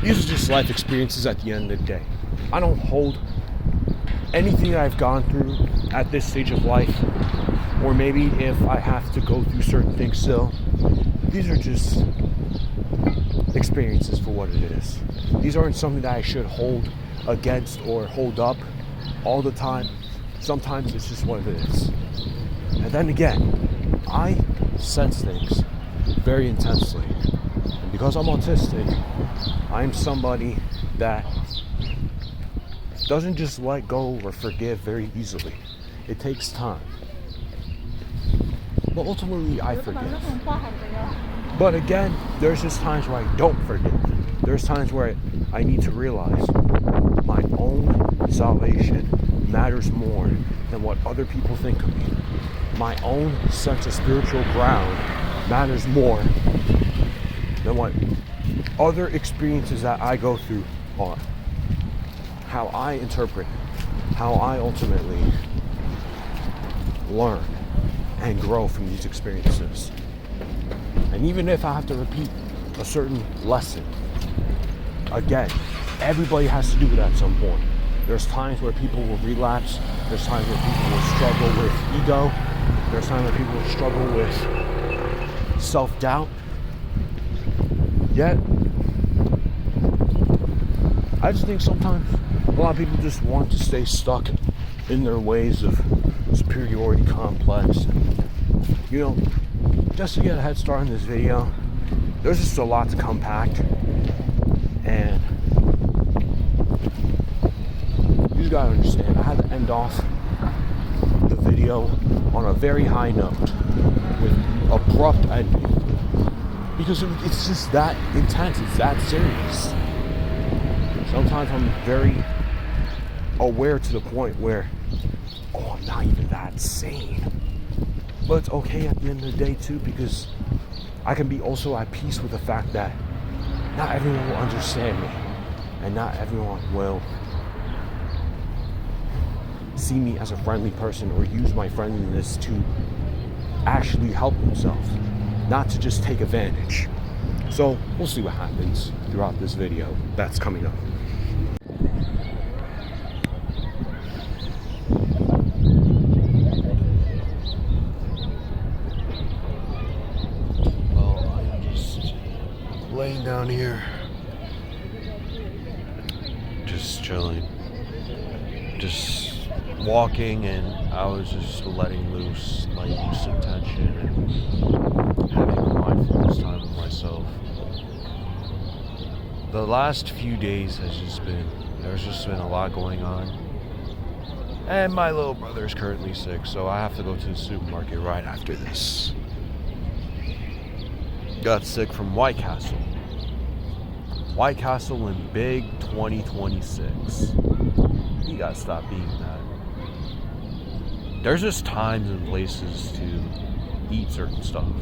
these are just life experiences at the end of the day. I don't hold anything that I've gone through at this stage of life, or maybe if I have to go through certain things still. These are just experiences for what it is. These aren't something that I should hold against or hold up all the time. Sometimes it's just what it is. And then again, I sense things very intensely. And because I'm autistic, I'm somebody that doesn't just let go or forgive very easily. It takes time. But ultimately, I forgive. But again, there's just times where I don't forgive. There's times where I need to realize my own salvation matters more than what other people think of me. My own sense of spiritual ground matters more than what other experiences that I go through are. How I interpret, how I ultimately learn and grow from these experiences. And even if I have to repeat a certain lesson, again, everybody has to do it at some point. There's times where people will relapse. There's times where people will struggle with ego. There's times where people will struggle with self-doubt. Yet, I just think sometimes a lot of people just want to stay stuck in their ways of superiority complex. You know, just to get a head start in this video, there's just a lot to compact. And you just gotta understand, I had to end off the video on a very high note with abrupt ending. Because it's just that intense, it's that serious. Sometimes I'm very aware to the point where, oh, I'm not even that sane. But it's okay at the end of the day too, because I can be also at peace with the fact that not everyone will understand me, and not everyone will see me as a friendly person or use my friendliness to actually help themselves, not to just take advantage. So we'll see what happens throughout this video that's coming up. Laying down here, just chilling, just walking, and I was just letting loose my use of tension and having a mindfulness time with myself. The last few days there's just been a lot going on, and my little brother's currently sick, so I have to go to the supermarket right after this. Got sick from White Castle. White Castle in Big 2026. You gotta stop being that. There's just times and places to eat certain stuff.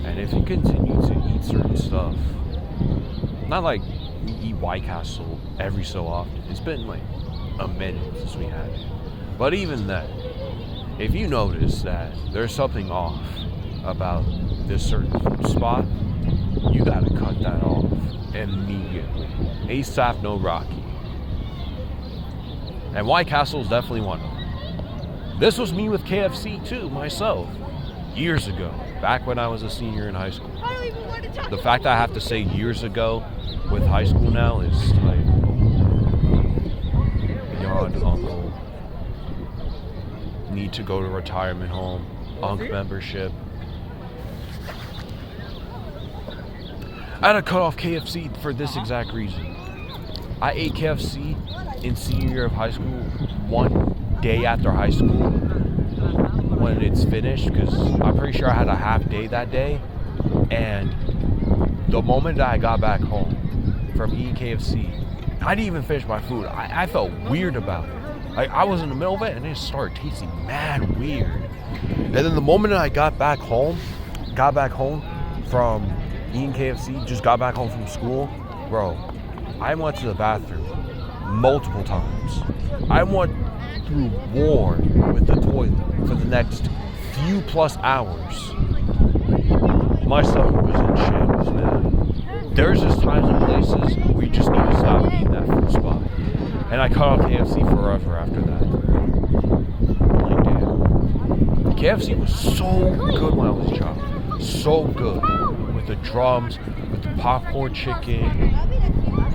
And if you continue to eat certain stuff, not like we eat White Castle every so often. It's been like a minute since we had it. But even then, if you notice that there's something off about this certain food spot, you gotta cut that off immediately. ASAP, no Rocky. And White Castle is definitely one of them. This was me with KFC too, myself, years ago, back when I was a senior in high school. The fact that I have to say years ago with high school now is like beyond uncle. Need to go to retirement home, UNC membership. I had to cut off KFC for this exact reason. I ate KFC in senior year of high school, one day after high school when it's finished, because I'm pretty sure I had a half day that day. And the moment that I got back home from eating KFC, I didn't even finish my food. I felt weird about it. Like, I was in the middle of it and it started tasting mad weird. And then the moment that I got back home from eating KFC, just got back home from school, bro, I went to the bathroom multiple times. I went through war with the toilet for the next few plus hours. My stomach was in shambles, man. there's just times and places where you just need to stop eating that food spot. And I cut off KFC forever after that. Like, damn. KFC was so good when I was a child. So good. With the drums, with the popcorn chicken,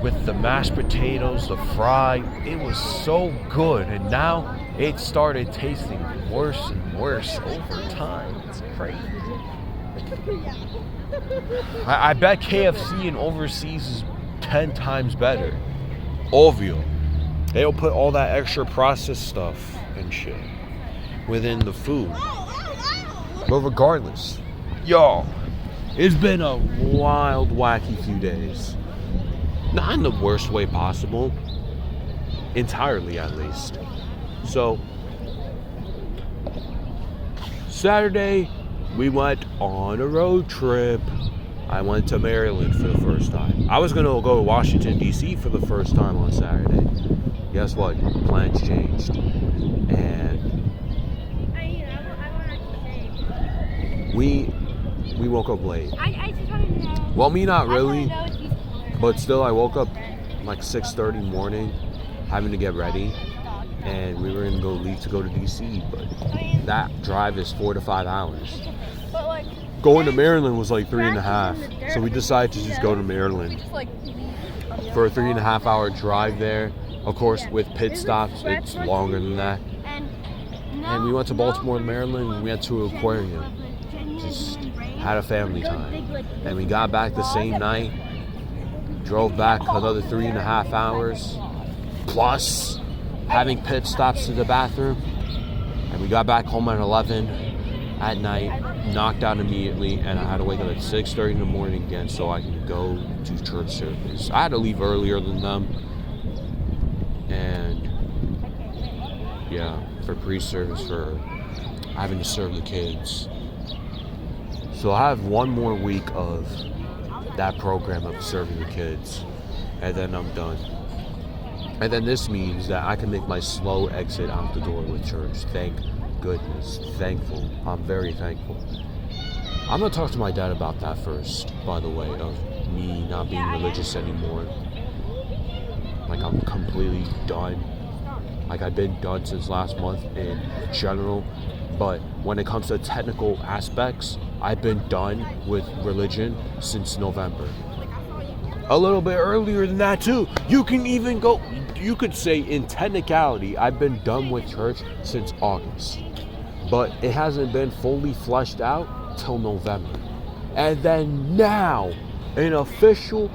with the mashed potatoes, the fry. It was so good. And now it started tasting worse and worse over time. It's crazy. I bet KFC in overseas is 10 times better. Ovio. They'll put all that extra processed stuff and shit within the food. But regardless, y'all, it's been a wild, wacky few days. Not in the worst way possible. Entirely, at least. So, Saturday, we went on a road trip. I went to Maryland for the first time. I was going to go to Washington, D.C. for the first time on Saturday. Guess what? Plans changed. And we woke up late. I just wanted to know. Well, me not really. But still, I woke up like 6:30 in the morning, having to get ready. And we were going to leave to go to D.C. But that drive is 4 to 5 hours. Going to Maryland was like 3.5. So we decided to just go to Maryland for a 3.5 hour drive there. Of course, with pit stops, it's longer than that. And we went to Baltimore, Maryland, and we went to an aquarium. Just had a family time. And we got back the same night. Drove back another 3.5 hours. Plus having pit stops to the bathroom. And we got back home at 11 at night. Knocked out immediately, and I had to wake up at 6:30 in the morning again so I could go to church service. I had to leave earlier than them, and yeah, for pre-service, for having to serve the kids. So I have one more week of that program of serving the kids, and then I'm done. And then this means that I can make my slow exit out the door with church. Thank goodness. Thankful. I'm very thankful. I'm gonna talk to my dad about that first, by the way, of me not being religious anymore. Like, I'm completely done. Like, I've been done since last month in general, but when it comes to technical aspects, I've been done with religion since November. A little bit earlier than that too. You could say in technicality, I've been done with church since August. But it hasn't been fully fleshed out till November. And then now, an official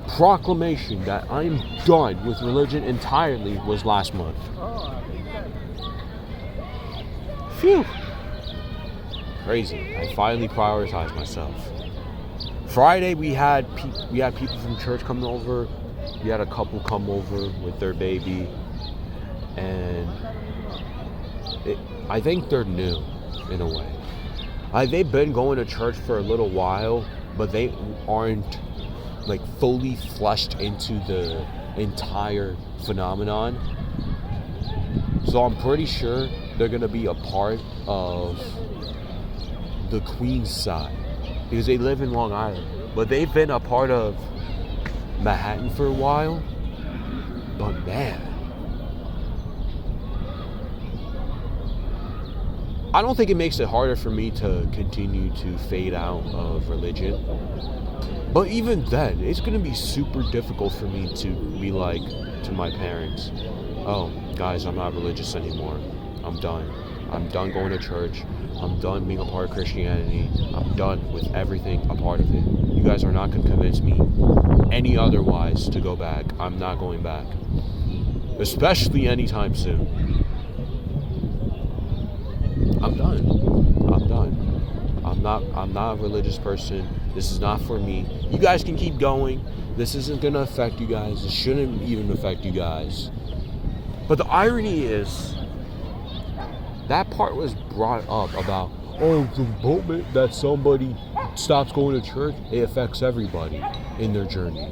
proclamation that I'm done with religion entirely was last month. Phew. Crazy. I finally prioritized myself. Friday we had people from church coming over. We had a couple come over with their baby, and I think they're new in a way. They've been going to church for a little while, but they aren't like fully fleshed into the entire phenomenon. So I'm pretty sure they're gonna be a part of the Queens side because they live in Long Island, but they've been a part of Manhattan for a while. But man, I don't think it makes it harder for me to continue to fade out of religion. But even then, it's going to be super difficult for me to be like to my parents, oh, guys, I'm not religious anymore. I'm done. I'm done going to church. I'm done being a part of Christianity. I'm done with everything a part of it. You guys are not going to convince me any otherwise to go back. I'm not going back. Especially anytime soon. I'm done. I'm not a religious person. This is not for me. You guys can keep going. This isn't going to affect you guys. It shouldn't even affect you guys. But the irony is, that part was brought up about, oh, the moment that somebody stops going to church, it affects everybody in their journey.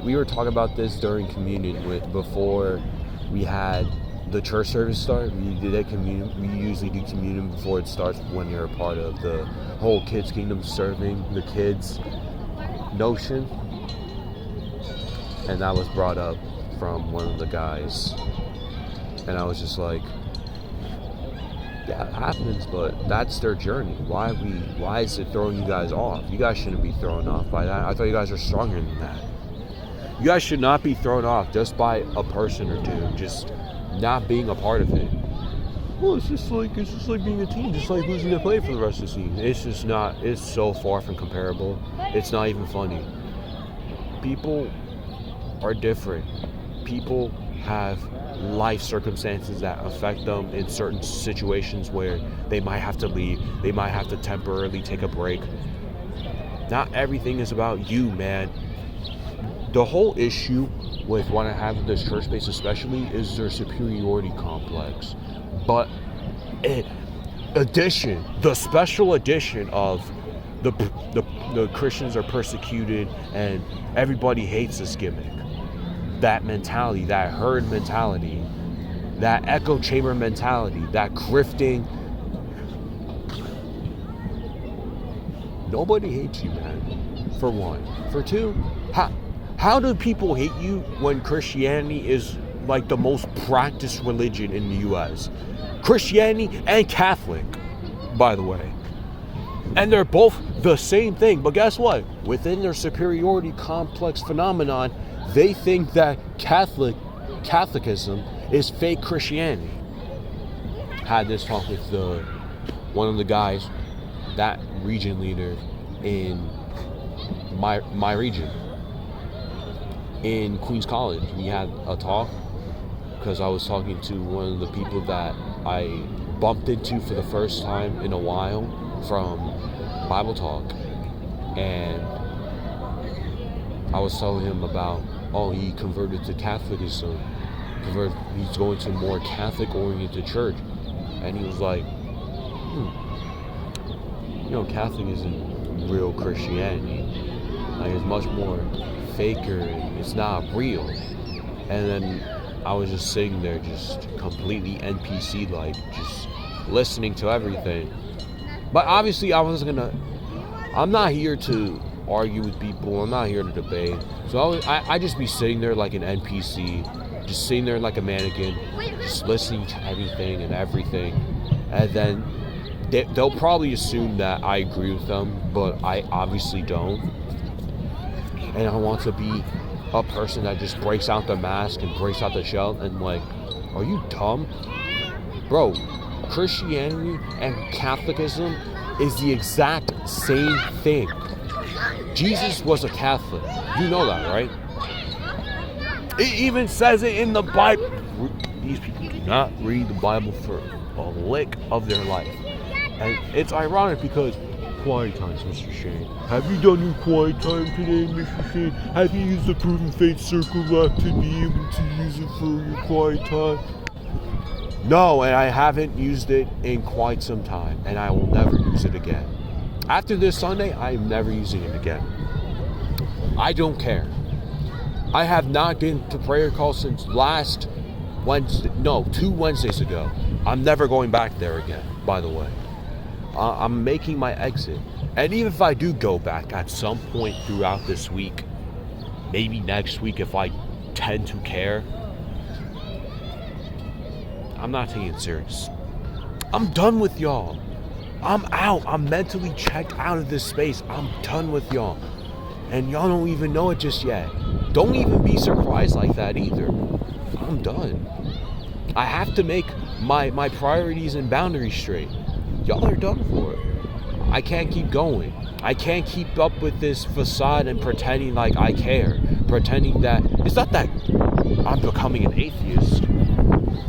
We were talking about this during communion before we had the church service start. We did a communion. We usually do communion before it starts when you're a part of the whole Kids Kingdom, serving the kids notion, and that was brought up from one of the guys, and I was just like, yeah, it happens, but that's their journey. Why is it throwing you guys off? You guys shouldn't be thrown off by that. I thought you guys are stronger than that. You guys should not be thrown off just by a person or two just not being a part of it. Well, it's just like being a team, just like losing to play for the rest of the season. It's just not. It's so far from comparable. It's not even funny. People are different. People have life circumstances that affect them in certain situations where they might have to leave. They might have to temporarily take a break. Not everything is about you, man. The whole issue with what I have with this church base especially is their superiority complex. But the special edition of the Christians are persecuted and everybody hates this gimmick. That mentality, that herd mentality, that echo chamber mentality, that grifting. Nobody hates you, man, for one. For two, how do people hate you when Christianity is like the most practiced religion in the U.S.? Christianity and Catholic, by the way. And they're both the same thing. But guess what? Within their superiority complex phenomenon, they think that Catholicism is fake Christianity. Had this talk with one of the guys, that region leader in my region, in Queens College. We had a talk because I was talking to one of the people that I bumped into for the first time in a while from Bible Talk, and I was telling him about, he converted to Catholicism. He's going to a more Catholic-oriented church. And he was like, Catholic isn't real Christianity. Like, it's much more faker and it's not real. And then I was just sitting there just completely NPC-like, just listening to everything. But obviously I'm not here to argue with people. I'm not here to debate. So I just be sitting there like an NPC, just sitting there like a mannequin, just listening to everything and everything. And then they'll probably assume that I agree with them, but I obviously don't. And I want to be a person that just breaks out the mask and breaks out the shell and like, are you dumb? Bro, Christianity and Catholicism is the exact same thing. Jesus was a Catholic. You know that, right? It even says it in the Bible. These people do not read the Bible for a lick of their life. And it's ironic because quiet times, Mr. Shane. Have you done your quiet time today, Mr. Shane? Have you used the Proven Faith Circle app to be able to use it for your quiet time? No, and I haven't used it in quite some time, and I will never use it again. After this Sunday, I'm never using it again. I don't care. I have not been to prayer call since last Wednesday. No, 2 Wednesdays ago. I'm never going back there again, by the way. I'm making my exit. And even if I do go back at some point throughout this week, maybe next week if I tend to care, I'm not taking it serious. I'm done with y'all. I'm out. I'm mentally checked out of this space. I'm done with y'all. And y'all don't even know it just yet. Don't even be surprised like that either. I'm done. I have to make my priorities and boundaries straight. Y'all are done for it. I can't keep going. I can't keep up with this facade and pretending like I care. Pretending that it's not that I'm becoming an atheist.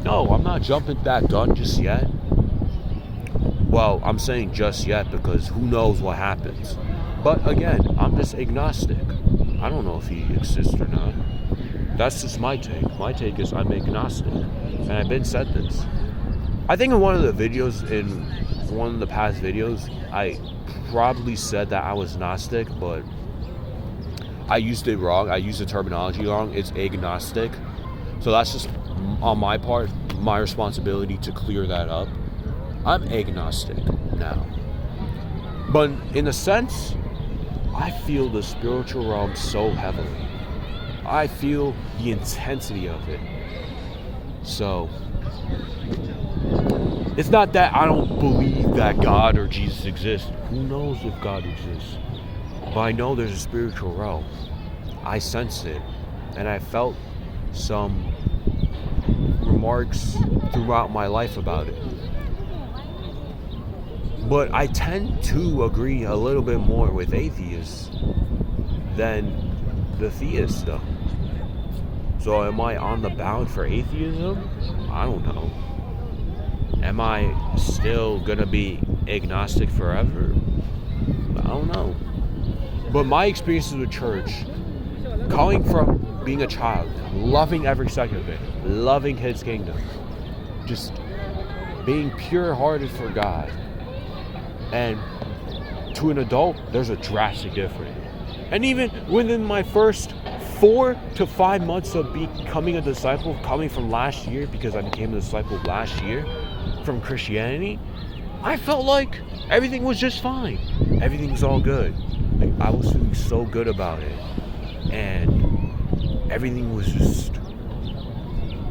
No, I'm not jumping that gun just yet. Well, I'm saying just yet because who knows what happens. But again, I'm just agnostic. I don't know if he exists or not. That's just my take. My take is I'm agnostic. And I've been said this. I think in one of the videos, in one of the past videos, I probably said that I was Gnostic, but I used it wrong. I used the terminology wrong. It's agnostic. So that's just on my part, my responsibility to clear that up. I'm agnostic now. But in a sense, I feel the spiritual realm so heavily. I feel the intensity of it. So, it's not that I don't believe that God or Jesus exists. Who knows if God exists? But I know there's a spiritual realm. I sense it. And I felt some remarks throughout my life about it. But I tend to agree a little bit more with atheists than the theists, though. So am I on the bound for atheism? I don't know. Am I still gonna be agnostic forever? I don't know. But my experiences with church, coming from being a child, loving every second of it, loving His kingdom, just being pure-hearted for God, and to an adult, there's a drastic difference. And even within my first 4 to 5 months of becoming a disciple, coming from last year, because I became a disciple last year from Christianity, I felt like everything was just fine. Everything's all good. Like, I was feeling so good about it. And everything was just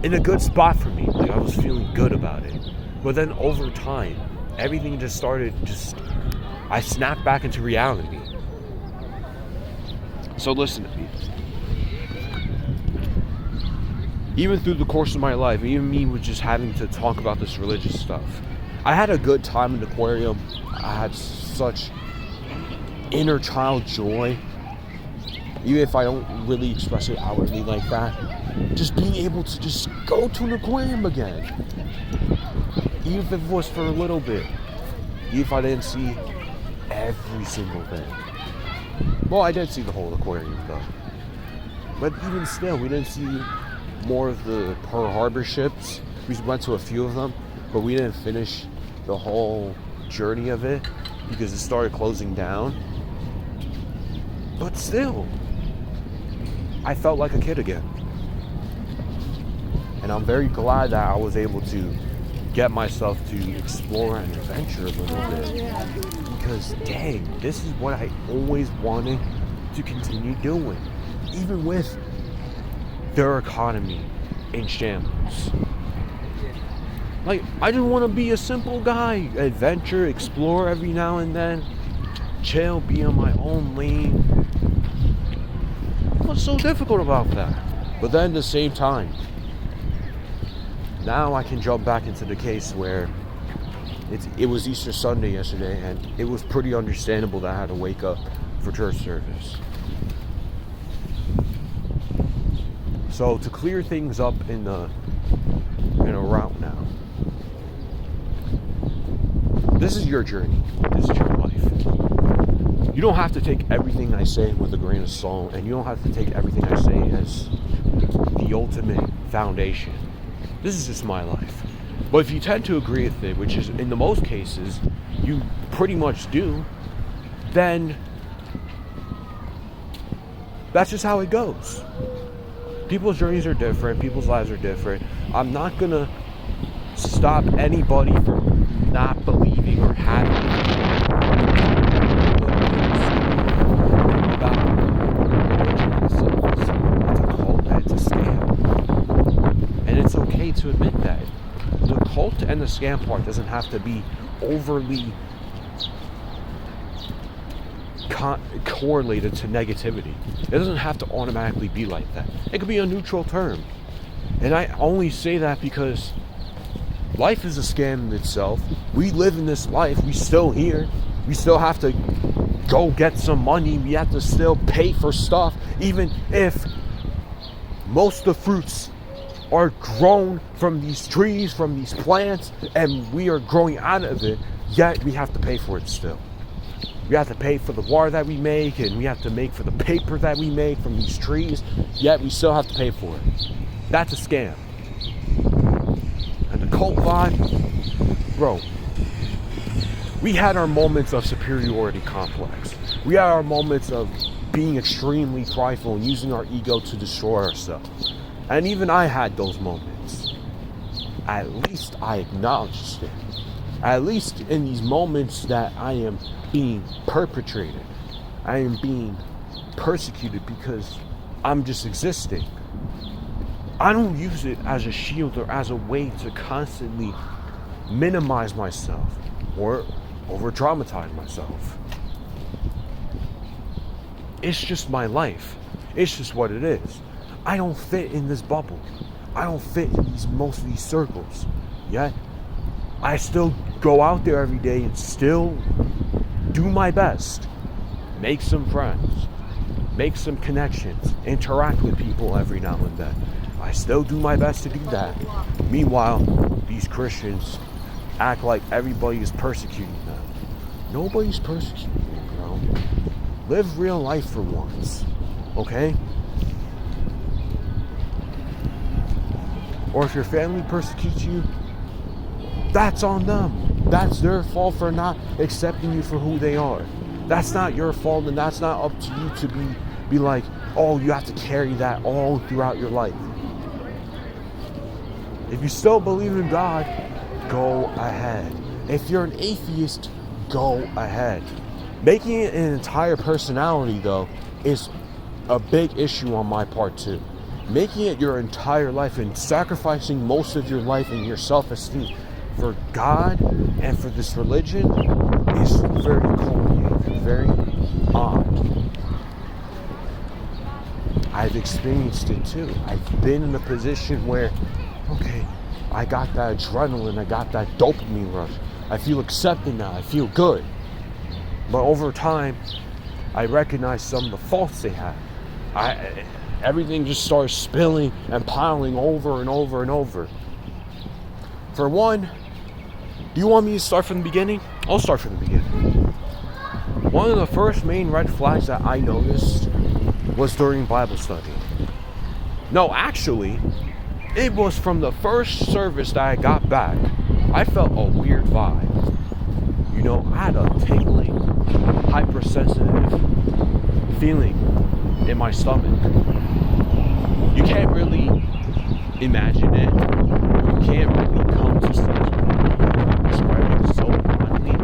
in a good spot for me. Like, I was feeling good about it. But then over time, everything just started, I snapped back into reality. So listen to me. Even through the course of my life, even me with just having to talk about this religious stuff, I had a good time in the aquarium. I had such inner child joy. Even if I don't really express it outwardly like that, just being able to just go to an aquarium again. Even if it was for a little bit. Even if I didn't see every single thing. Well, I did see the whole aquarium though. But even still, we didn't see more of the Pearl Harbor ships. We went to a few of them, but we didn't finish the whole journey of it because it started closing down. But still, I felt like a kid again. And I'm very glad that I was able to get myself to explore and adventure a little bit. Because dang, this is what I always wanted to continue doing. Even with their economy in shambles. Like, I just want to be a simple guy. Adventure, explore every now and then. Chill, be on my own lane. What's so difficult about that? But then at the same time, now I can jump back into the case where it was Easter Sunday yesterday, and it was pretty understandable that I had to wake up for church service. So to clear things up in a route now, this is your journey. This is your life. You don't have to take everything I say with a grain of salt, and you don't have to take everything I say as the ultimate foundation. This is just my life. But if you tend to agree with it, which is in the most cases you pretty much do, then that's just how it goes. People's journeys are different. People's lives are different. I'm not going to stop anybody from not believing or having it's a cult and it's a scam. And it's okay to admit that. The cult and the scam part doesn't have to be overly correlated to negativity. It doesn't have to automatically be like that. It could be a neutral term. And I only say that because life is a scam in itself. We live in this life. We're still here. We still have to go get some money. We have to still pay for stuff, even if most of the fruits are grown from these trees, from these plants, and we are growing out of it, yet we have to pay for it still. We have to pay for the water that we make, and we have to make for the paper that we make from these trees, yet we still have to pay for it. That's a scam. And the cult vibe, bro, we had our moments of superiority complex. We had our moments of being extremely prideful and using our ego to destroy ourselves. And even I had those moments. At least I acknowledged it. At least in these moments that I am being perpetrated, I am being persecuted because I'm just existing. I don't use it as a shield or as a way to constantly minimize myself or over-dramatize myself. It's just my life. It's just what it is. I don't fit in this bubble. I don't fit in most of these circles. Yet, I still go out there every day and still do my best. Make some friends. Make some connections. Interact with people every now and then. I still do my best to do that. Meanwhile, these Christians act like everybody is persecuting them. Nobody's persecuting them, bro. Live real life for once. Okay? Or if your family persecutes you, that's on them. That's their fault for not accepting you for who they are. That's not your fault, and that's not up to you to be like, oh, you have to carry that all throughout your life. If you still believe in God, go ahead. If you're an atheist, go ahead. Making it an entire personality, though, is a big issue on my part, too. Making it your entire life and sacrificing most of your life and your self-esteem for God and for this religion is very cold, very odd. I've experienced it too. I've been in a position where, okay, I got that adrenaline, I got that dopamine rush. I feel accepted now, I feel good. But over time, I recognize some of the faults they had. Everything just starts spilling and piling over and over and over. For one, do you want me to start from the beginning? I'll start from the beginning. One of the first main red flags that I noticed was during Bible study. No, actually, it was from the first service that I got back. I felt a weird vibe. You know, I had a tingling, hypersensitive feeling in my stomach. You can't really imagine it. You can't really come to terms with describing it so bluntly.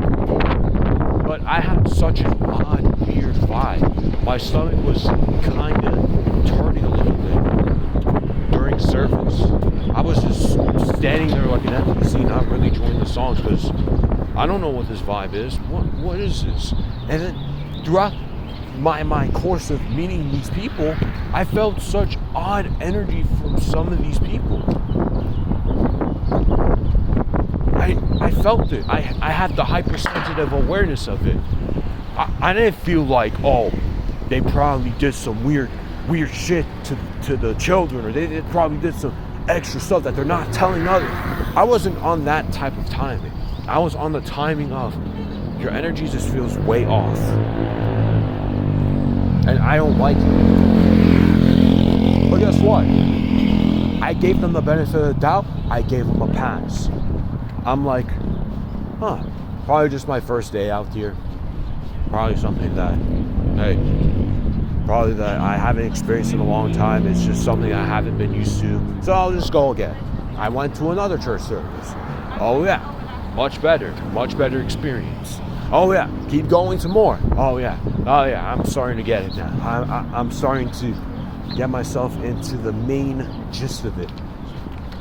But I had such an odd, weird vibe. My stomach was kind of turning a little bit during service. I was just standing there like an NPC, not really enjoying the songs because I don't know what this vibe is. What is this? And then throughout my course of meeting these people, I felt such odd energy from some of these people. I felt it. I had the hypersensitive awareness of it. I didn't feel like, oh, they probably did some weird shit to the children, or they probably did some extra stuff that they're not telling others. I wasn't on that type of timing. I was on the timing of your energy just feels way off. And I don't like it. But guess what? I gave them the benefit of the doubt. I gave them a pass. I'm like, probably just my first day out here. Probably something that, probably that I haven't experienced in a long time. It's just something I haven't been used to. So I'll just go again. I went to another church service. Oh yeah, much better experience. Oh yeah, keep going to more. Oh yeah, I'm starting to get it now. I'm starting to get myself into the main gist of it.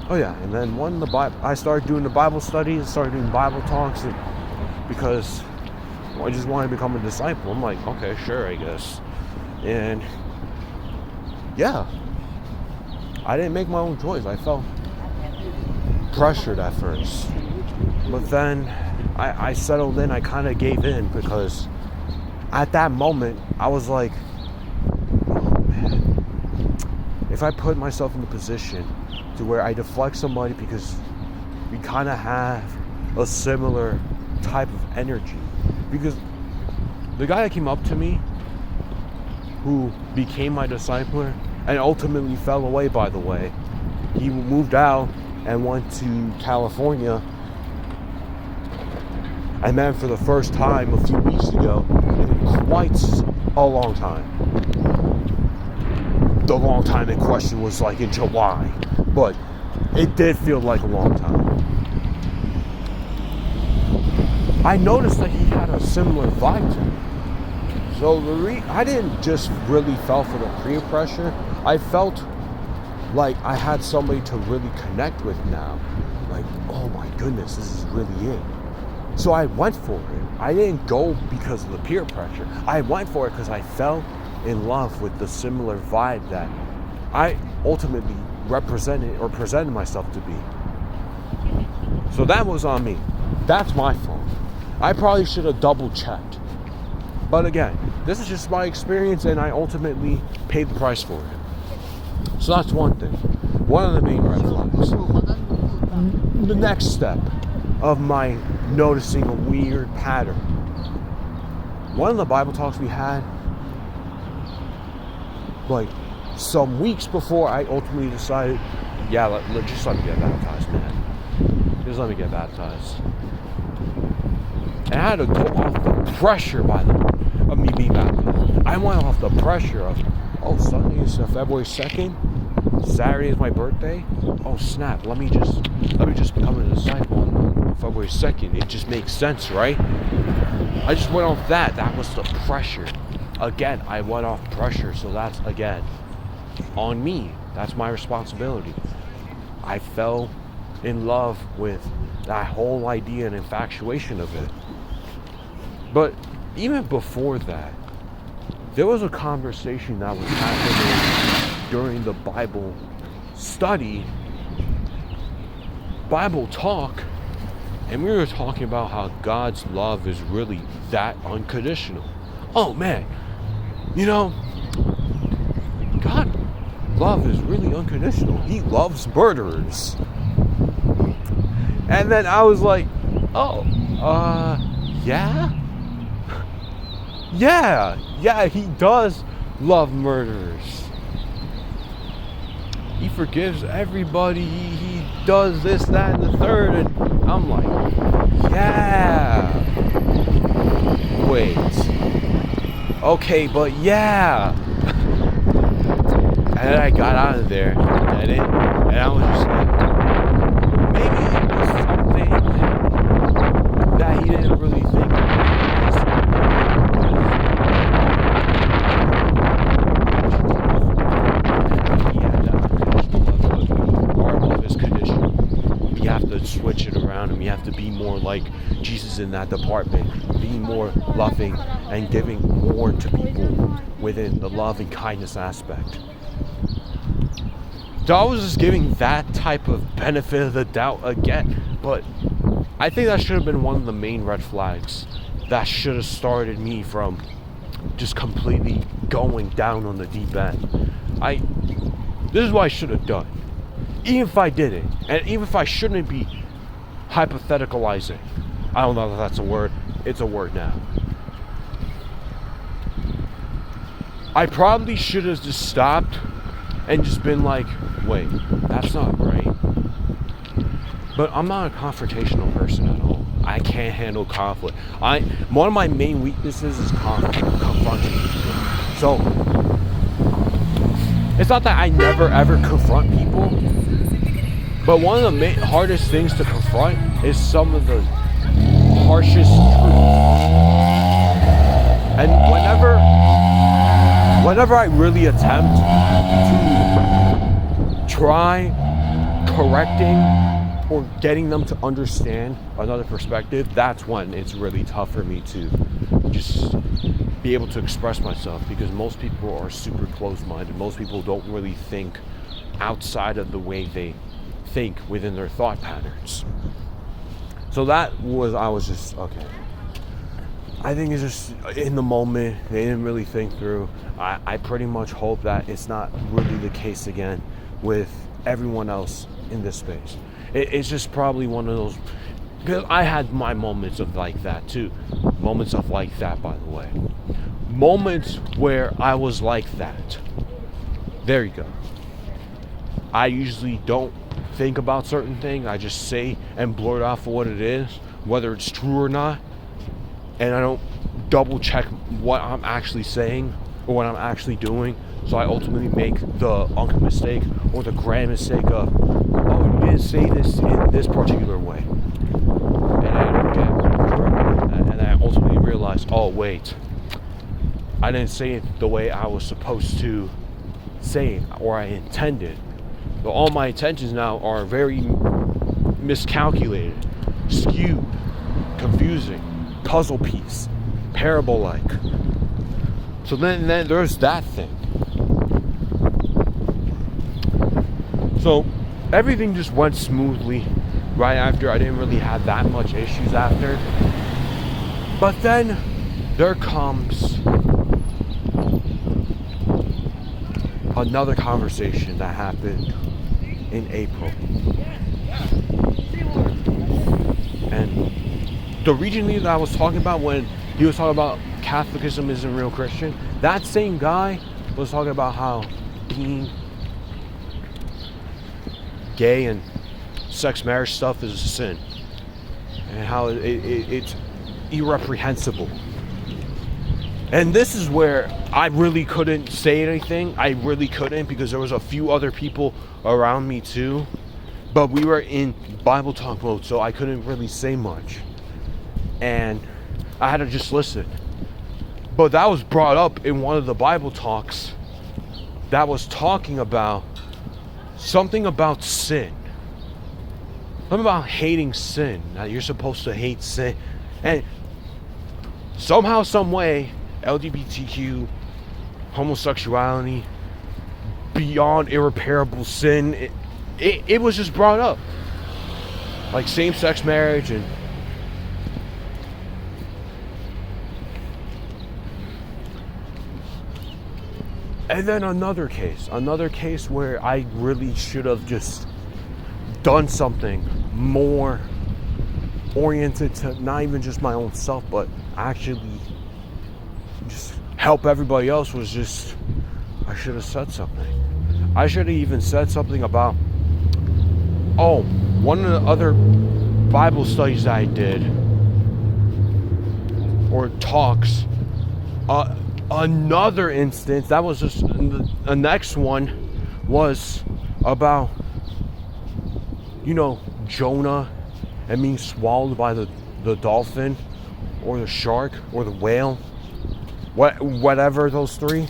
Oh yeah, and then I started doing the Bible studies, started doing Bible talks, because I just wanted to become a disciple. I'm like, okay, sure, I guess. And yeah, I didn't make my own choice. I felt pressured at first, but then I settled in. I kind of gave in, because at that moment I was like, oh man, if I put myself in the position to where I deflect somebody because we kind of have a similar type of energy, because the guy that came up to me, who became my discipler and ultimately fell away, by the way, he moved out and went to California. I met him for the first time a few weeks ago in quite a long time. The long time in question was like in July, but it did feel like a long time. I noticed that he had a similar vibe to me. So I didn't just really fell for the peer pressure. I felt like I had somebody to really connect with now. Like, oh my goodness, this is really it. So I went for it. I didn't go because of the peer pressure. I went for it because I fell in love with the similar vibe that I ultimately represented or presented myself to be. So that was on me. That's my fault. I probably should have double checked. But again, this is just my experience, and I ultimately paid the price for it. So that's one thing. One of the main red flags. The next step of my noticing a weird pattern. One of the Bible talks we had, like some weeks before I ultimately decided, yeah, just let me get baptized, man. Just let me get baptized. And I had to go off the pressure of me being baptized. I went off the pressure of, oh, Sunday is February 2nd. Saturday is my birthday. Oh snap! Let me just become a disciple on February 2nd. It just makes sense, right? I just went off that. That was the pressure. Again, I went off pressure, so that's again on me. That's my responsibility. I fell in love with that whole idea and infatuation of it. But even before that, there was a conversation that was happening during the Bible study, Bible talk, and we were talking about how God's love is really that unconditional. Oh man, God love is really unconditional. He loves murderers. And then I was like, yeah? Yeah, he does love murderers. He forgives everybody. He does this, that, and the third. And I'm like, yeah. Wait. Okay, but yeah. And then I got out of there. And I was just like, maybe it was something that he didn't really think of. Switch it around, and we have to be more like Jesus in that department, being more loving and giving more to people within the love and kindness aspect. So I was just giving that type of benefit of the doubt again, but I think that should have been one of the main red flags that should have started me from just completely going down on the deep end. This is what I should have done. Even if I did it, and even if I shouldn't be hypotheticalizing. I don't know if that's a word. It's a word now. I probably should have just stopped and just been like, wait, that's not right. But I'm not a confrontational person at all. I can't handle conflict. One of my main weaknesses is confronting people. So, it's not that I never ever confront people, but one of the hardest things to confront is some of the harshest truths. And whenever I really attempt to try correcting or getting them to understand another perspective, that's when it's really tough for me to just be able to express myself, because most people are super close-minded. Most people don't really think outside of the way they think within their thought patterns. So I was just, okay. I think it's just in the moment, they didn't really think through. I pretty much hope that it's not really the case again with everyone else in this space. It's just probably one of those, because I had my moments of like that too. Moments of like that, by the way. Moments where I was like that. There you go. I usually don't think about certain things. I just say and blurt out for what it is, whether it's true or not. And I don't double check what I'm actually saying or what I'm actually doing. So I ultimately make the uncle mistake or the grand mistake of, oh, you didn't say this in this particular way. And I don't get corrected. And I ultimately realize, oh wait, I didn't say it the way I was supposed to say it or I intended. But all my intentions now are very miscalculated, skewed, confusing, puzzle piece, parable-like. So then there's that thing. So everything just went smoothly right after. I didn't really have that much issues after. But then there comes another conversation that happened in April. And the region leader that I was talking about when he was talking about Catholicism isn't real Christian, that same guy was talking about how being gay and sex marriage stuff is a sin. And how it's irreprehensible. And this is where I really couldn't say anything. I really couldn't because there was a few other people around me too. But we were in Bible talk mode, so I couldn't really say much. And I had to just listen. But that was brought up in one of the Bible talks that was talking about something about sin. Something about hating sin. That you're supposed to hate sin. And somehow, some way, LGBTQ, homosexuality, beyond irreparable sin, it was just brought up. Like same-sex marriage and then another case where I really should have just done something more oriented to not even just my own self, but actually just help everybody else. Was just, I should have said something. I should have even said something about, one of the other Bible studies I did, or talks, another instance, that was just, the next one was about, Jonah and being swallowed by the dolphin or the shark or the whale, whatever, those three.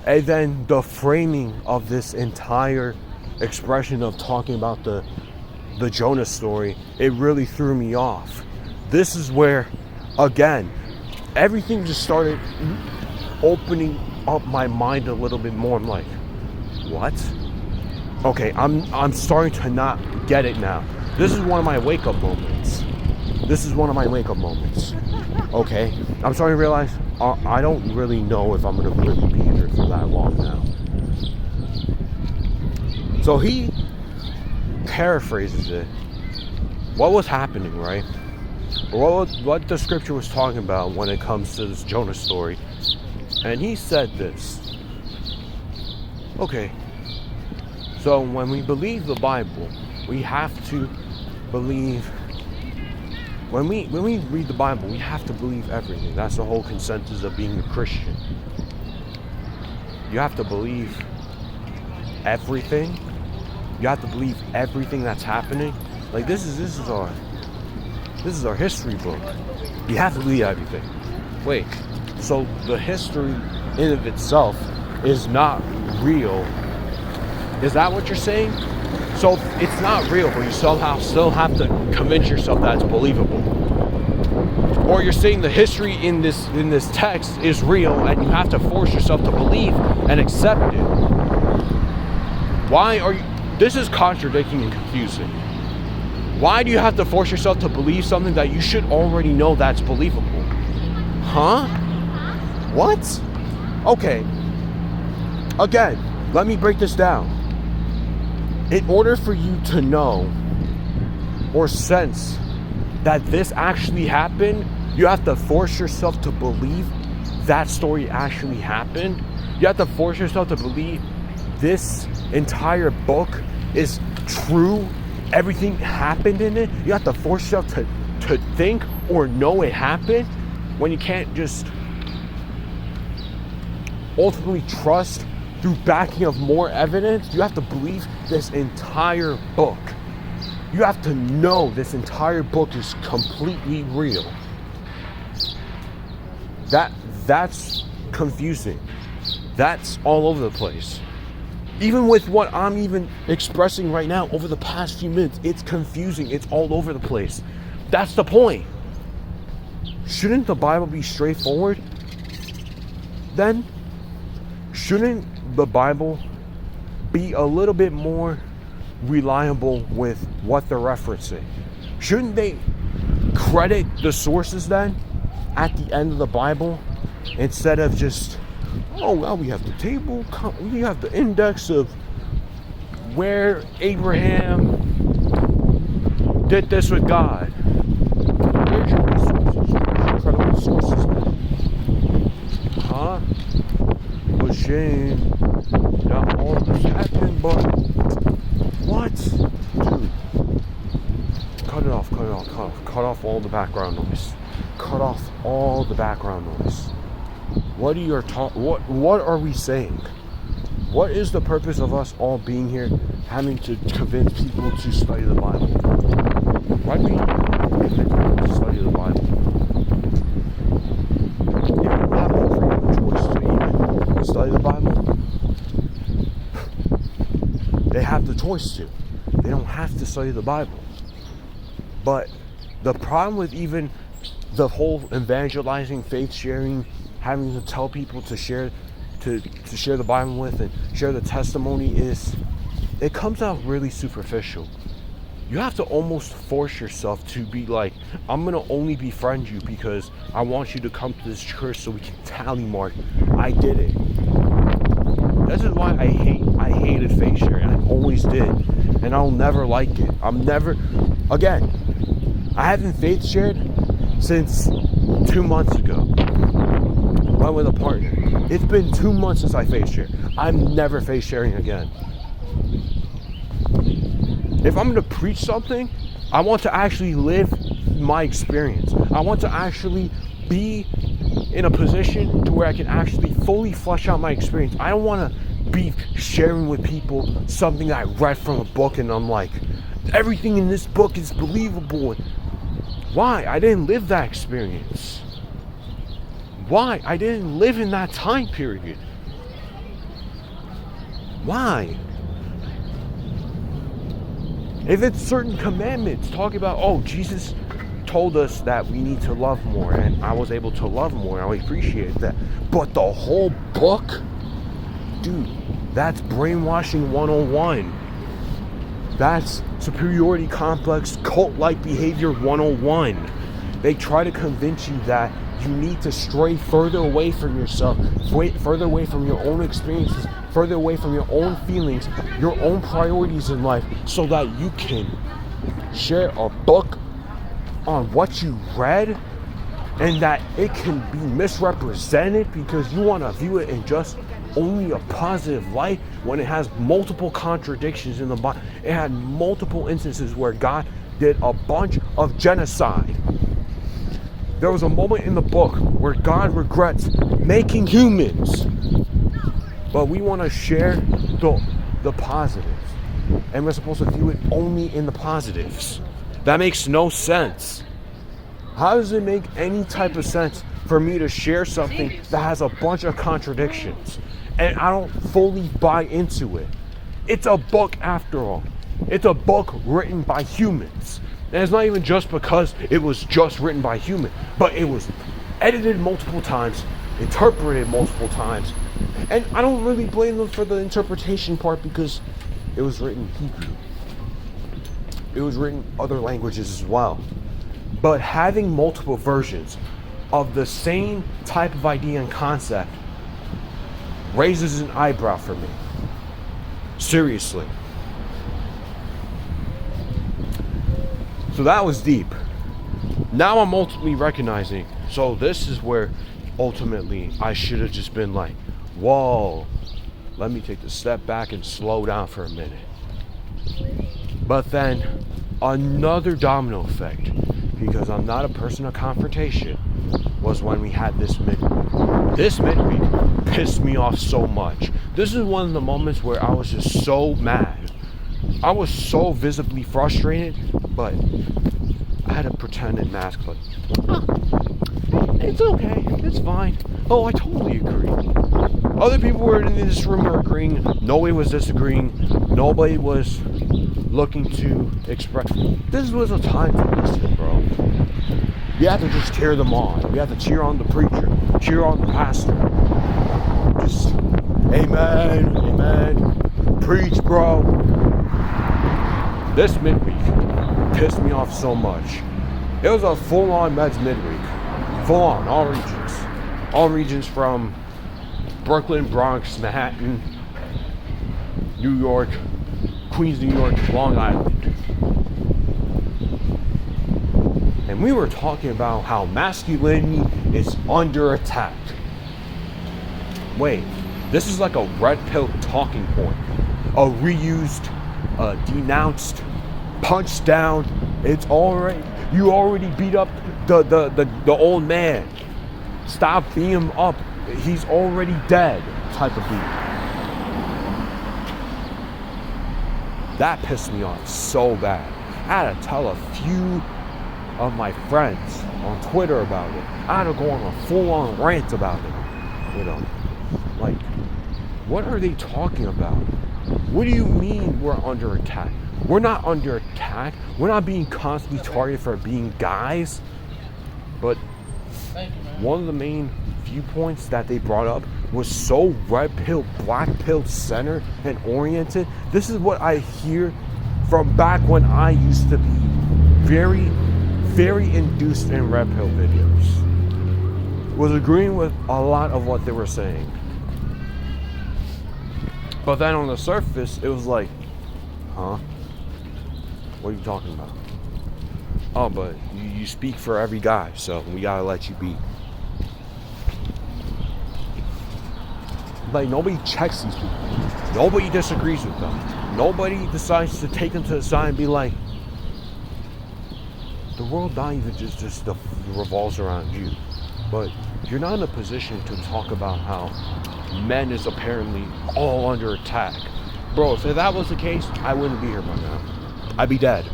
And then the framing of this entire expression of talking about the Jonah story, it really threw me off. This is where, again, everything just started opening up my mind a little bit more. I'm like, what? Okay, I'm starting to not get it now. This is one of my wake-up moments. Okay, I'm starting to realize I don't really know if I'm going to really be here for that long now. So he paraphrases it. What was happening, right? What the scripture was talking about when it comes to this Jonah story. And he said this. Okay, so when we believe the Bible, we have to believe, when we read the Bible, we have to believe everything. That's the whole consensus of being a Christian. You have to believe everything. You have to believe everything that's happening. Like this is our history book. You have to believe everything. Wait, so the history in of itself is not real. Is that what you're saying? So it's not real, but you somehow still have to convince yourself that it's believable. Or you're saying the history in this text is real and you have to force yourself to believe and accept it. Why are you? This is contradicting and confusing. Why do you have to force yourself to believe something that you should already know that's believable? Huh? What? Okay. Again, let me break this down. In order for you to know or sense that this actually happened, you have to force yourself to believe that story actually happened. You have to force yourself to believe this entire book is true. Everything happened in it. You have to force yourself to think or know it happened, when you can't just ultimately trust through backing of more evidence. You have to believe this entire book. You have to know this entire book is completely real. That's confusing. That's all over the place. Even with what I'm even expressing right now over the past few minutes, it's confusing. It's all over the place. That's the point. Shouldn't the Bible be straightforward? Then, shouldn't the Bible be a little bit more reliable with what they're referencing? Shouldn't they credit the sources then at the end of the Bible instead of just, oh, well, we have the table, we have the index of where Abraham did this with God. Where's your resources? Where's your credible sources? Huh? But Shane, not all of this happened, but what? Dude, cut it off. Cut off all the background noise. Cut off all the background noise. What are we saying? What is the purpose of us all being here, having to convince people to study the Bible? Why do we have to convince people to study the Bible? If you have no freedom of choice to even study the Bible, they have the choice to. They don't have to study the Bible. But the problem with even the whole evangelizing, faith sharing, having to tell people to share the Bible with and share the testimony is, it comes out really superficial. You have to almost force yourself to be like, I'm gonna only befriend you because I want you to come to this church so we can tally mark I did it. This is why I hated faith sharing. I always did, and I'll never like it. I haven't faith shared since 2 months ago. Went with a partner. It's been 2 months since I faith shared. I'm never faith sharing again. If I'm going to preach something, I want to actually live my experience. I want to actually be in a position to where I can actually fully flesh out my experience. I don't want to be sharing with people something that I read from a book and I'm like, everything in this book is believable. Why? I didn't live that experience. Why? I didn't live in that time period. Why? If it's certain commandments, talk about, oh, Jesus told us that we need to love more, and I was able to love more, and I appreciate that. But the whole book? Dude, that's brainwashing 101. That's superiority complex, cult-like behavior 101. They try to convince you that you need to stray further away from yourself, further away from your own experiences, further away from your own feelings, your own priorities in life, so that you can share a book on what you read and that it can be misrepresented because you want to view it in just only a positive light when it has multiple contradictions in the Bible. It had multiple instances where God did a bunch of genocide. There was a moment in the book where God regrets making humans, but we want to share the positives, and we're supposed to view it only in the positives. That makes no sense. How does it make any type of sense for me to share something that has a bunch of contradictions and I don't fully buy into it? It's a book after all. It's a book written by humans. And it's not even just because it was just written by humans, but it was edited multiple times, interpreted multiple times. And I don't really blame them for the interpretation part because it was written in Hebrew. It was written other languages as well. But having multiple versions of the same type of idea and concept raises an eyebrow for me. Seriously. So that was deep. Now I'm ultimately recognizing, so this is where ultimately I should have just been like, whoa, let me take a step back and slow down for a minute. But then another domino effect, because I'm not a person of confrontation, was when we had this midweek. This midweek pissed me off so much. This is one of the moments where I was just so mad. I was so visibly frustrated, but I had to pretend and mask like, It's okay. It's fine. Oh, I totally agree. Other people were in this room were agreeing. Nobody was disagreeing. Nobody was looking to express. This was a time to listen, bro. You have to just cheer them on. You have to cheer on the preacher, cheer on the pastor. Just, amen, amen. Preach, bro. This midweek pissed me off so much. It was a full-on Meds midweek. Full-on, all regions. All regions from Brooklyn, Bronx, Manhattan, New York, Queens, New York, Long Island. And we were talking about how masculinity is under attack. Wait, this is like a red pill talking point. A reused, denounced, punched down. It's already, you already beat up the old man. Stop beating him up. He's already dead type of beat. That pissed me off so bad. I had to tell a few of my friends on Twitter about it. I had to go on a full-on rant about it. You know, like, what are they talking about? What do you mean we're under attack? We're not under attack. We're not being constantly targeted for being guys. But one of the main viewpoints that they brought up was so red pill, black pill centered and oriented. This is what I hear from back when I used to be very induced in red pill videos. Was agreeing with a lot of what they were saying. But then on the surface, it was like, huh? What are you talking about? Oh, but you speak for every guy, so we gotta let you be. Like, nobody checks these people. Nobody disagrees with them. Nobody decides to take them to the side and be like, the world not even just revolves around you. But you're not in a position to talk about how men is apparently all under attack. Bro, if that was the case, I wouldn't be here by now. I'd be dead.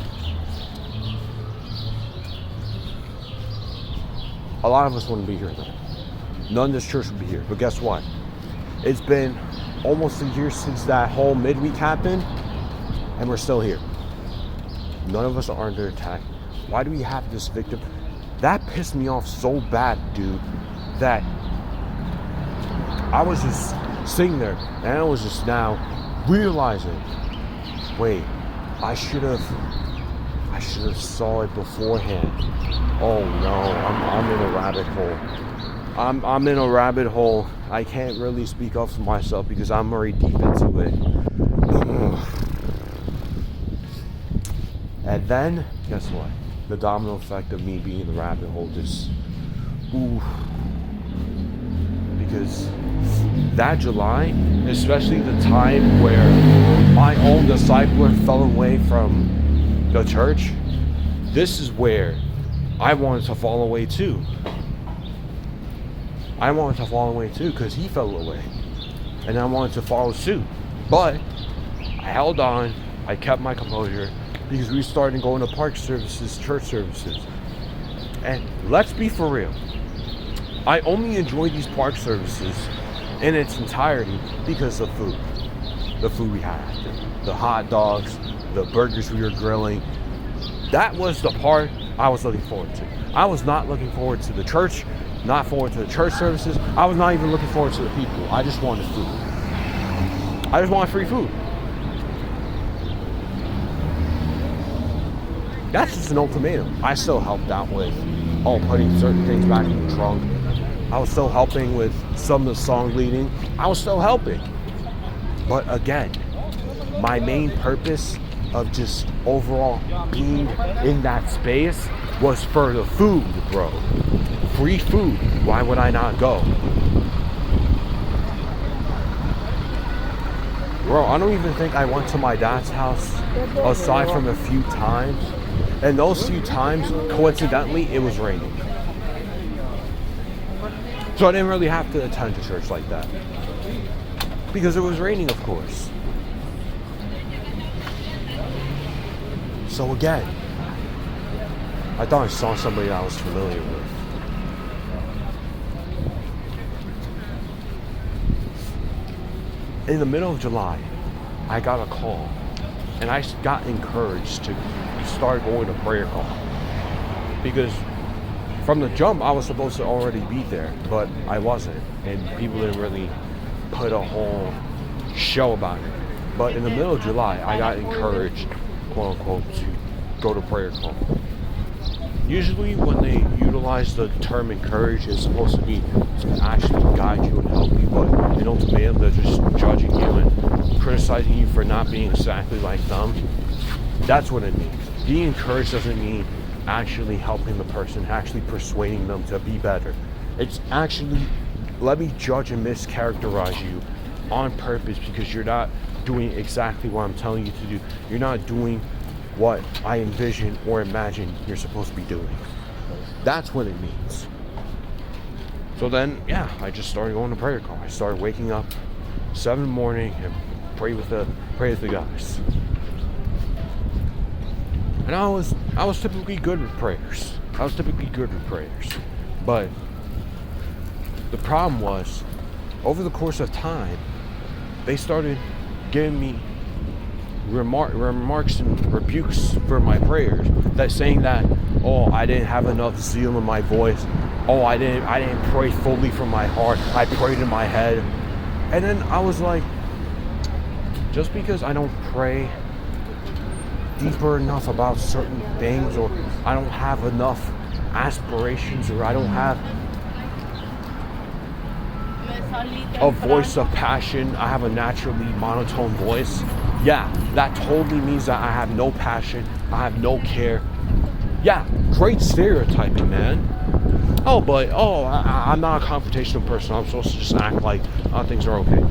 A lot of us wouldn't be here then. None of this church would be here. But guess what? It's been almost a year since that whole midweek happened, and we're still here. None of us are under attack. Why do we have this victim? That pissed me off so bad, dude, that I was just sitting there and I was just now realizing, wait, I should have saw it beforehand. Oh no, I'm in a rabbit hole. I'm in a rabbit hole. I can't really speak up for myself because I'm already deep into it. And then, guess what? The domino effect of me being in the rabbit hole just, because that July, especially the time where my own discipler fell away from the church, this is where I wanted to fall away too. I wanted to fall away too because he fell away. And I wanted to follow suit. But I held on, I kept my composure, because we started going to park services, church services. And let's be for real. I only enjoy these park services in its entirety because of food. The food we had. The hot dogs, the burgers we were grilling. That was the part I was looking forward to. I was not looking forward to the church, not forward to the church services. I was not even looking forward to the people. I just wanted food. I just wanted free food. That's just an ultimatum. I still helped out with putting certain things back in the trunk. I was still helping with some of the song leading. I was still helping. But again, my main purpose of just overall being in that space was for the food, bro. Free food. Why would I not go? Bro, I don't even think I went to my dad's house aside from a few times. And those few times, coincidentally, it was raining. So I didn't really have to attend a church like that. Because it was raining, of course. So again, I thought I saw somebody that I was familiar with. in the middle of July, I got a call, and I got encouraged to start going to prayer call, because from the jump I was supposed to already be there, but I wasn't, and people didn't really put a whole show about it. But in the middle of July, I got encouraged, quote unquote, to go to prayer call. Usually when they utilize the term encourage, it's supposed to be to actually guide you and help you, but in ultimatum they're just judging you and criticizing you for not being exactly like them. That's what it means. Being encouraged doesn't mean actually helping the person, actually persuading them to be better. It's actually, let me judge and mischaracterize you on purpose because you're not doing exactly what I'm telling you to do. You're not doing what I envision or imagine you're supposed to be doing. That's what it means. So then, yeah, I just started going to prayer call. I started waking up 7 in the morning and pray with the guys. And I was typically good with prayers. But the problem was, over the course of time, they started giving me remarks and rebukes for my prayers, that saying that, oh, I didn't have enough zeal in my voice, oh, I didn't pray fully from my heart, I prayed in my head. And then I was like, just because I don't pray deeper enough about certain things, or I don't have enough aspirations, or I don't have a voice of passion, I have a naturally monotone voice, yeah, that totally means that I have no passion, I have no care. Yeah, great stereotyping, man. I'm not a confrontational person, I'm supposed to just act like things are okay.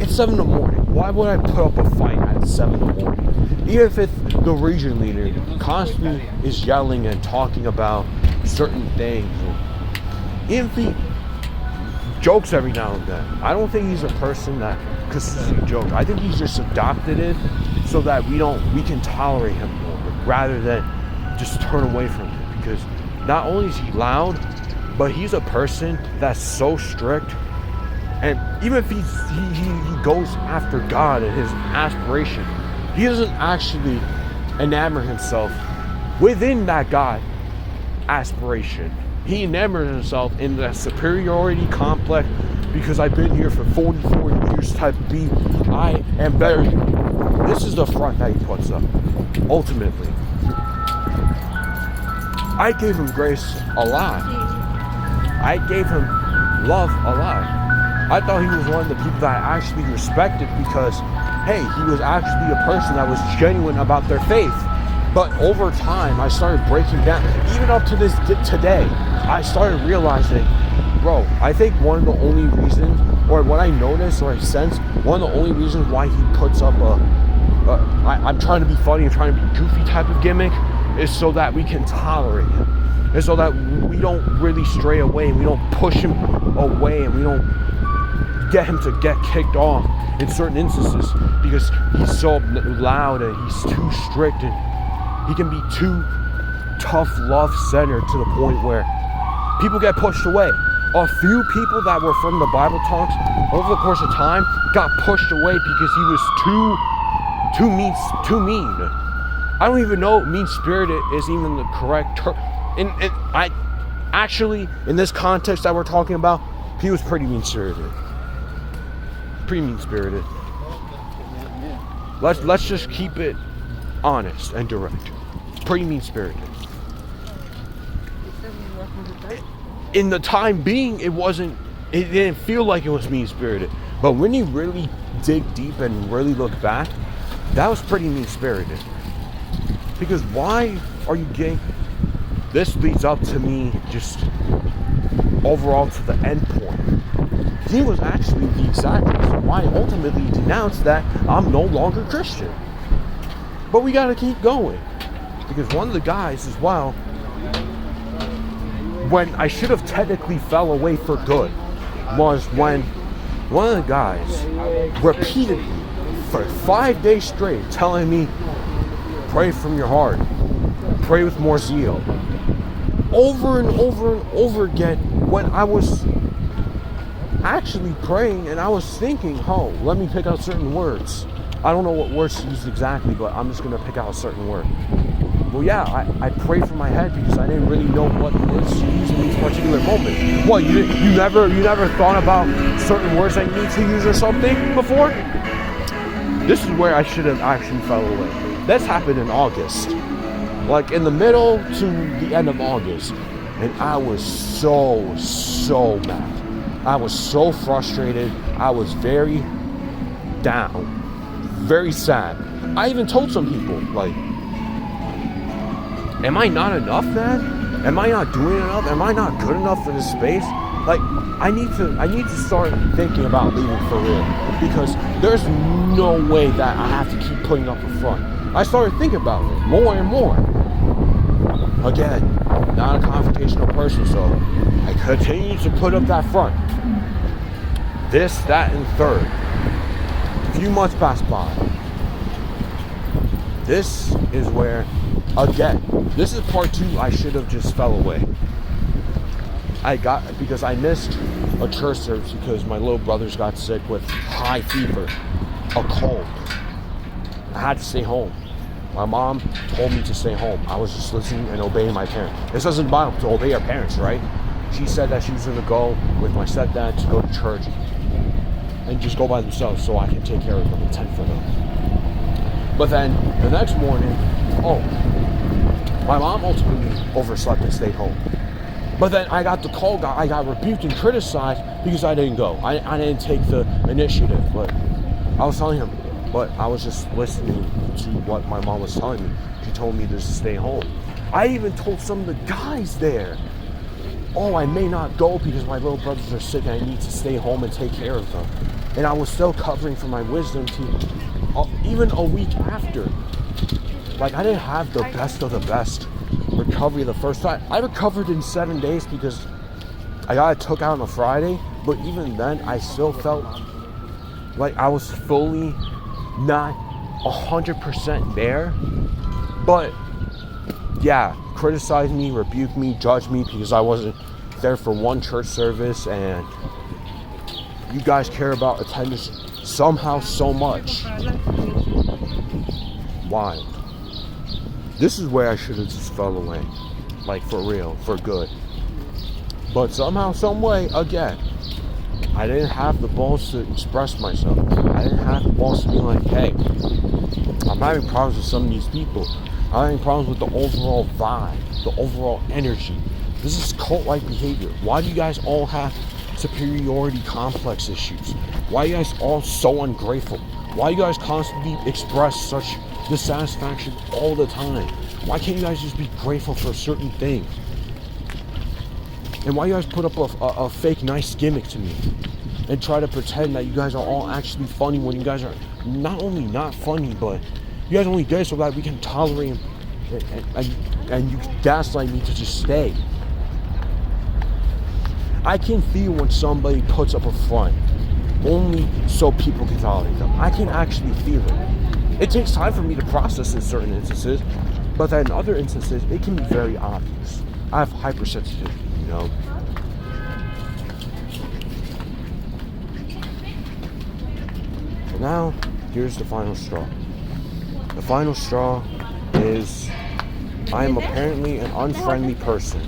It's 7 in the morning. Why would I put up a fight at 7 in the morning? Even if it's the region leader constantly is yelling and talking about certain things, even if he jokes every now and then. I don't think he's a person that consistently jokes. I think he's just adopted it so that we can tolerate him more, rather than just turn away from him. Because not only is he loud, but he's a person that's so strict. And even if he goes after God and his aspiration, he doesn't actually enamor himself within that God aspiration. He enamored himself in that superiority complex, because I've been here for 44 years type of beat. I am better. This is the front that he puts up. Ultimately, I gave him grace a lot. I gave him love a lot. I thought he was one of the people that I actually respected because, hey, he was actually a person that was genuine about their faith. But over time, I started breaking down. Even up to this today, I started realizing, bro, I think one of the only reasons, or what I noticed or I sense, one of the only reasons why he puts up I'm trying to be funny, I'm trying to be goofy type of gimmick, is so that we can tolerate him. And so that we don't really stray away, and we don't push him away, and we don't get him to get kicked off in certain instances, because he's so loud and he's too strict, and he can be too tough love centered to the point where people get pushed away. A few people that were from the Bible talks over the course of time got pushed away because he was too mean. I don't even know mean-spirited is even the correct term. In this context that we're talking about, he was pretty mean-spirited. Let's just keep it honest and direct. Pretty mean-spirited. In the time being, it didn't feel like it was mean-spirited. But when you really dig deep and really look back, that was pretty mean-spirited. Because why are you getting... This leads up to me just overall to the end point. He was actually the exact reason why I ultimately denounced that I'm no longer Christian. But we gotta keep going. Because one of the guys as well, when I should have technically fell away for good, was when one of the guys repeatedly for 5 days straight telling me, pray from your heart, pray with more zeal, over and over and over again, when I was actually praying, and I was thinking, oh, let me pick out certain words. I don't know what words to use exactly, but I'm just going to pick out a certain word. Well, yeah, I prayed for my head because I didn't really know what words to use in each particular moment. What, you never thought about certain words that you need to use or something before? This is where I should have actually fell away. This happened in August. Like in the middle to the end of August. And I was so mad. I was so frustrated. I was very down. Very sad. I even told some people, like, am I not enough, man? Am I not doing enough? Am I not good enough for this space? Like, I need to start thinking about leaving for real, because there's no way that I have to keep putting up a front. I started thinking about it more and more. Again, not a confrontational person, so I continued to put up that front. This, that, and third. A few months passed by. This is where, again, this is part 2. I should have just fell away. Because I missed a church service because my little brothers got sick with high fever, a cold. I had to stay home. My mom told me to stay home. I was just listening and obeying my parents. This doesn't Bible to obey your parents, right? She said that she was going to go with my stepdad to go to church and just go by themselves so I can take care of them and tend for them. But then the next morning, my mom ultimately overslept and stayed home. But then I got the call, I got rebuked and criticized because I didn't go. I didn't take the initiative, but I was telling him, but I was just listening to what my mom was telling me. She told me just to stay home. I even told some of the guys there, I may not go because my little brothers are sick and I need to stay home and take care of them. And I was still covering for my wisdom team, even a week after. Like, I didn't have the best of the best recovery the first time. I recovered in 7 days because I got it took out on a Friday, but even then I still felt like I was fully not 100% there. But yeah, criticize me, rebuke me, judge me because I wasn't there for one church service, and you guys care about attendance somehow so much. Wild. This is where I should have just fell away. Like, for real, for good. But somehow, some way, again, I didn't have the balls to express myself. I didn't have the balls to be like, hey, I'm having problems with some of these people. I'm having problems with the overall vibe, the overall energy. This is cult-like behavior. Why do you guys all have superiority complex issues? Why are you guys all so ungrateful? Why do you guys constantly express such dissatisfaction all the time? Why can't you guys just be grateful for certain things? And why you guys put up a fake nice gimmick to me and try to pretend that you guys are all actually funny when you guys are not only not funny, but you guys only do it so that we can tolerate and you gaslight me to just stay. I can feel when somebody puts up a front only so people can tolerate them. I can actually feel it. It takes time for me to process in certain instances, but then in other instances, it can be very obvious. I have hypersensitivity, you know. And now, here's the final straw. The final straw is I am apparently an unfriendly person.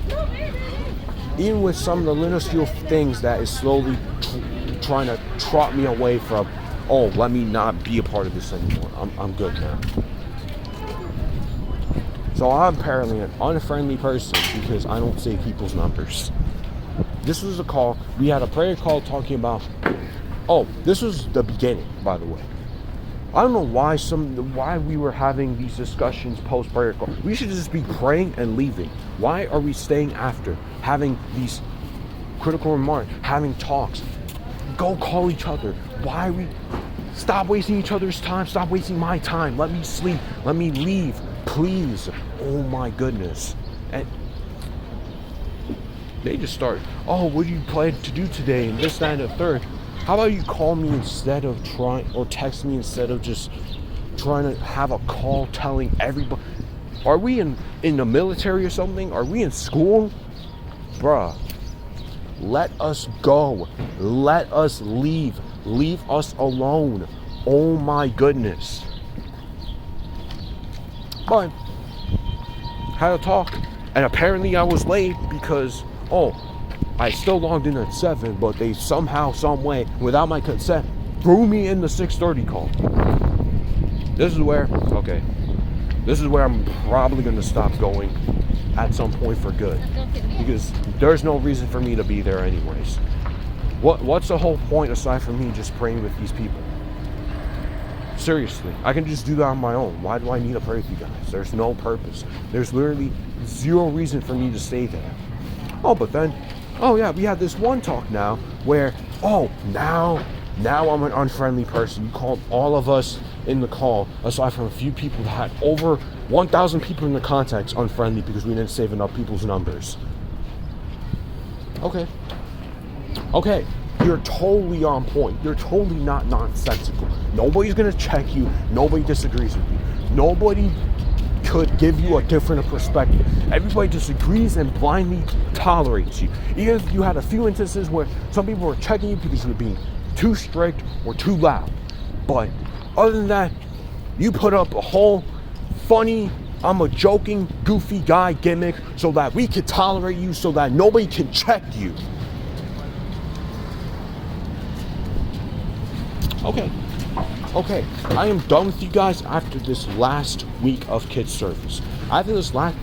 Even with some of the minuscule things that is slowly trying to trot me away from, let me not be a part of this anymore. I'm good now. So I'm apparently an unfriendly person because I don't save people's numbers. This was a call. We had a prayer call talking about, this was the beginning, by the way. I don't know why we were having these discussions post-prayer call. We should just be praying and leaving. Why are we staying after? Having these critical remarks, having talks. Go call each other. Why are we... Stop wasting each other's time. Stop wasting my time. Let me sleep. Let me leave. Please. Oh my goodness. And they just start, what do you plan to do today? And this, that, and the third. How about you call me instead of or text me instead of just trying to have a call telling everybody? Are we in the military or something? Are we in school? Bruh. Let us go. Let us leave. Leave us alone. Oh my goodness. But had a talk, and apparently I was late because I still logged in at 7, but they somehow, some way, without my consent, threw me in the 6:30 call. This is where I'm probably gonna stop going at some point for good, because there's no reason for me to be there anyways. What's the whole point aside from me just praying with these people? Seriously, I can just do that on my own. Why do I need to pray with you guys? There's no purpose. There's literally zero reason for me to stay there. But then, we had this one talk now where, now I'm an unfriendly person. You called all of us in the call, aside from a few people that had over 1,000 people in the contacts, unfriendly because we didn't save enough people's numbers. Okay, you're totally on point. You're totally not nonsensical. Nobody's gonna check you. Nobody disagrees with you. Nobody could give you a different perspective. Everybody disagrees and blindly tolerates you. Even if you had a few instances where some people were checking you because you were being too strict or too loud. But other than that, you put up a whole funny, I'm a joking, goofy guy gimmick so that we could tolerate you, so that nobody can check you. Okay, I am done with you guys after this last week of kids service. After this last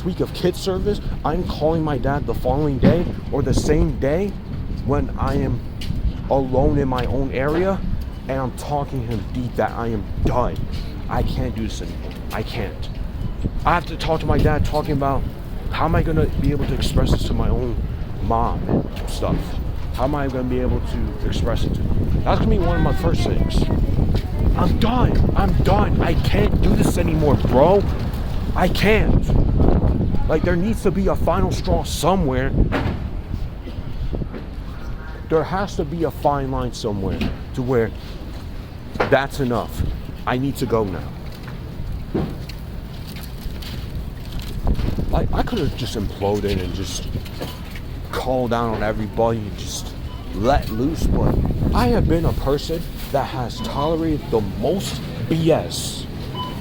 week of kids service, I'm calling my dad the following day or the same day when I am alone in my own area, and I'm talking him deep that I am done. I can't do this anymore. I can't. I have to talk to my dad, talking about how am I going to be able to express this to my own mom and stuff. How am I going to be able to express it to them? That's going to be one of my first things. I'm done. I can't do this anymore, bro. I can't. Like, there needs to be a final straw somewhere. There has to be a fine line somewhere to where that's enough. I need to go now. Like, I could have just imploded and just called down on everybody and just let loose, but I have been a person that has tolerated the most BS.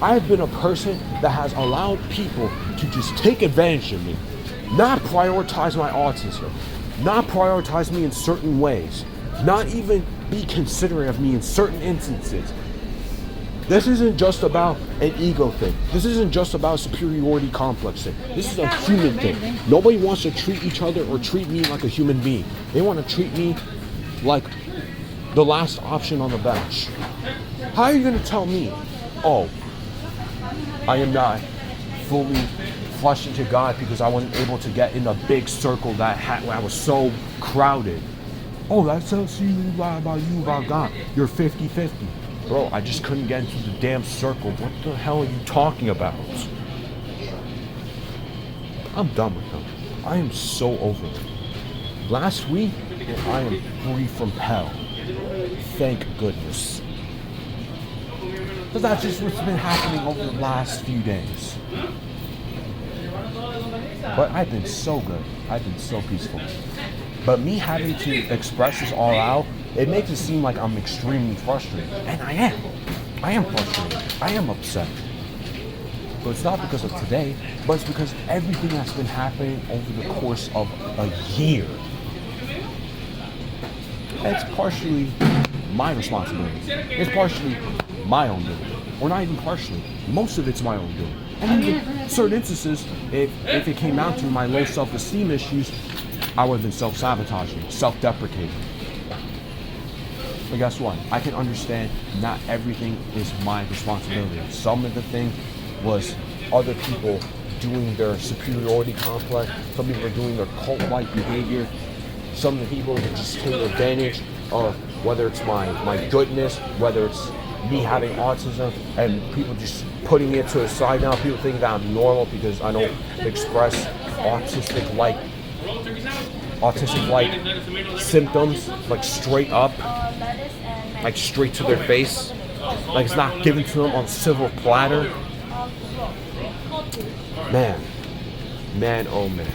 I have been a person that has allowed people to just take advantage of me, not prioritize my autism, not prioritize me in certain ways, not even be considerate of me in certain instances. This isn't just about an ego thing. This isn't just about a superiority complex thing. This is a human thing. Nobody wants to treat each other or treat me like a human being. They want to treat me like the last option on the bench. How are you going to tell me, I am not fully flushed into God because I wasn't able to get in a big circle that I was so crowded? That tells you about God. You're 50-50. Bro, I just couldn't get into the damn circle. What the hell are you talking about? I'm done with them. I am so over it. Last week, I am free from hell. Thank goodness. Because that's just what's been happening over the last few days. But I've been so good. I've been so peaceful. But me having to express this all out, it makes it seem like I'm extremely frustrated. And I am. I am frustrated. I am upset. But it's not because of today, but it's because of everything that's been happening over the course of a year. It's partially my responsibility. It's partially my own doing. Or not even partially. Most of it's my own doing. And in certain instances, if it came out to my low self-esteem issues, I would have been self-sabotaging, self-deprecating. But guess what? I can understand not everything is my responsibility. Some of the thing was other people doing their superiority complex. Some people are doing their cult-like behavior. Some of the people that just take advantage of whether it's my goodness, whether it's me having autism, and people just putting it to the side now. People think that I'm normal because I don't express autistic-like symptoms, like straight up, like straight to their face, like it's not given to them on a silver platter. Man, oh man.